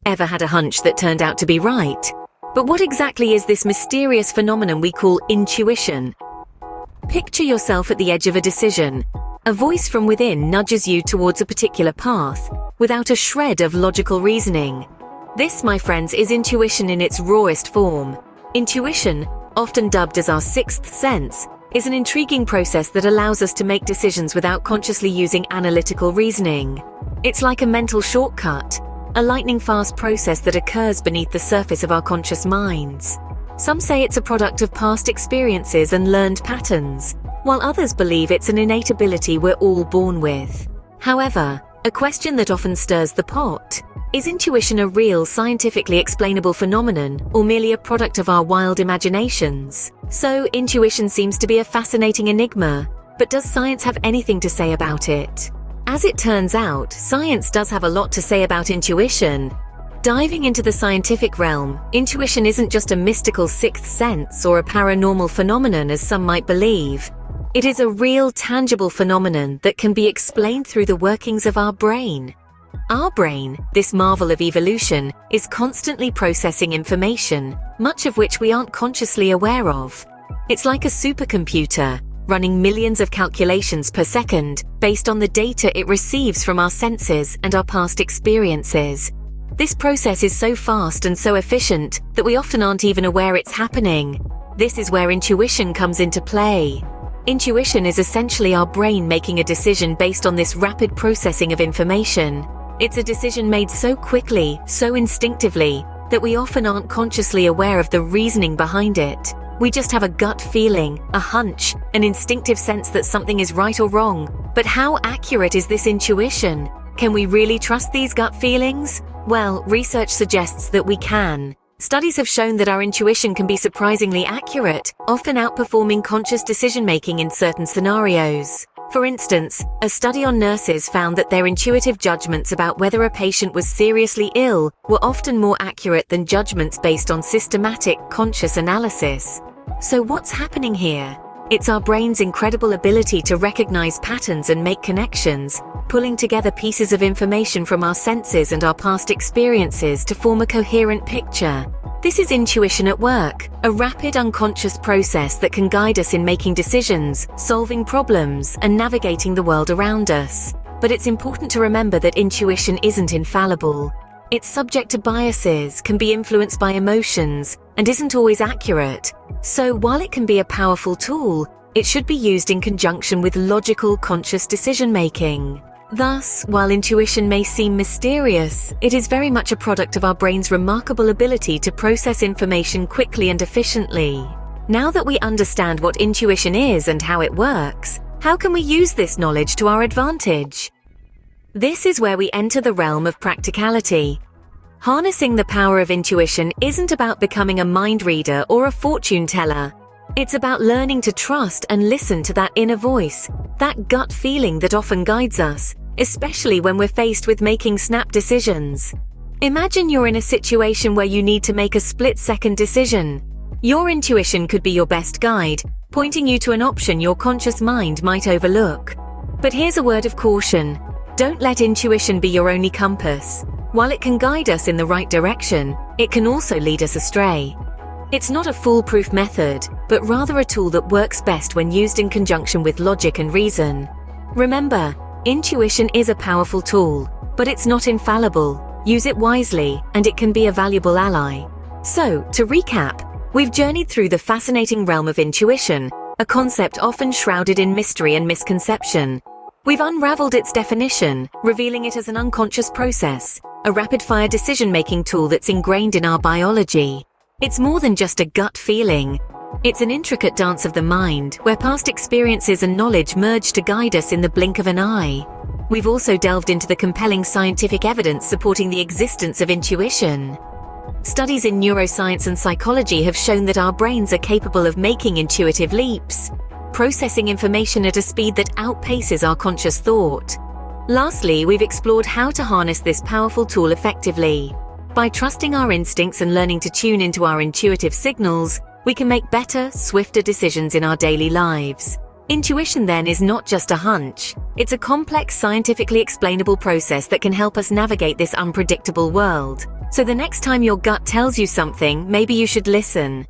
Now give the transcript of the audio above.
Ever had a hunch that turned out to be right? But what exactly is this mysterious phenomenon we call intuition? Picture yourself at the edge of a decision. A voice from within nudges you towards a particular path, without a shred of logical reasoning. This, my friends, is intuition in its rawest form. Intuition, often dubbed as our sixth sense, is an intriguing process that allows us to make decisions without consciously using analytical reasoning. It's like a mental shortcut, a lightning-fast process that occurs beneath the surface of our conscious minds. Some say it's a product of past experiences and learned patterns, while others believe it's an innate ability we're all born with. However, a question that often stirs the pot: is intuition a real, scientifically explainable phenomenon, or merely a product of our wild imaginations? So, intuition seems to be a fascinating enigma, but does science have anything to say about it? As it turns out, science does have a lot to say about intuition. Diving into the scientific realm, intuition isn't just a mystical sixth sense or a paranormal phenomenon as some might believe. It is a real, tangible phenomenon that can be explained through the workings of our brain. Our brain, this marvel of evolution, is constantly processing information, much of which we aren't consciously aware of. It's like a supercomputer, running millions of calculations per second based on the data it receives from our senses and our past experiences. This process is so fast and so efficient that we often aren't even aware it's happening. This is where intuition comes into play. Intuition is essentially our brain making a decision based on this rapid processing of information. It's a decision made so quickly, so instinctively, that we often aren't consciously aware of the reasoning behind it. We just have a gut feeling, a hunch, an instinctive sense that something is right or wrong. But how accurate is this intuition? Can we really trust these gut feelings? Well, research suggests that we can. Studies have shown that our intuition can be surprisingly accurate, often outperforming conscious decision-making in certain scenarios. For instance, a study on nurses found that their intuitive judgments about whether a patient was seriously ill were often more accurate than judgments based on systematic, conscious analysis. So what's happening here? It's our brain's incredible ability to recognize patterns and make connections, pulling together pieces of information from our senses and our past experiences to form a coherent picture. This is intuition at work, a rapid unconscious process that can guide us in making decisions, solving problems, and navigating the world around us. But it's important to remember that intuition isn't infallible. It's subject to biases, can be influenced by emotions, and isn't always accurate. So while it can be a powerful tool, it should be used in conjunction with logical, conscious decision-making. Thus, while intuition may seem mysterious, it is very much a product of our brain's remarkable ability to process information quickly and efficiently. Now that we understand what intuition is and how it works, how can we use this knowledge to our advantage? This is where we enter the realm of practicality. Harnessing the power of intuition isn't about becoming a mind reader or a fortune teller. It's about learning to trust and listen to that inner voice, that gut feeling that often guides us, especially when we're faced with making snap decisions. Imagine you're in a situation where you need to make a split-second decision. Your intuition could be your best guide, pointing you to an option your conscious mind might overlook. But here's a word of caution. Don't let intuition be your only compass. While it can guide us in the right direction, it can also lead us astray. It's not a foolproof method, but rather a tool that works best when used in conjunction with logic and reason. Remember, intuition is a powerful tool, but it's not infallible. Use it wisely, and it can be a valuable ally. So, to recap, we've journeyed through the fascinating realm of intuition, a concept often shrouded in mystery and misconception. We've unraveled its definition, revealing it as an unconscious process, a rapid-fire decision-making tool that's ingrained in our biology. It's more than just a gut feeling. It's an intricate dance of the mind, where past experiences and knowledge merge to guide us in the blink of an eye. We've also delved into the compelling scientific evidence supporting the existence of intuition. Studies in neuroscience and psychology have shown that our brains are capable of making intuitive leaps, processing information at a speed that outpaces our conscious thought. Lastly, we've explored how to harness this powerful tool effectively. By trusting our instincts and learning to tune into our intuitive signals, we can make better, swifter decisions in our daily lives. Intuition, then, is not just a hunch. It's a complex, scientifically explainable process that can help us navigate this unpredictable world. So the next time your gut tells you something, maybe you should listen.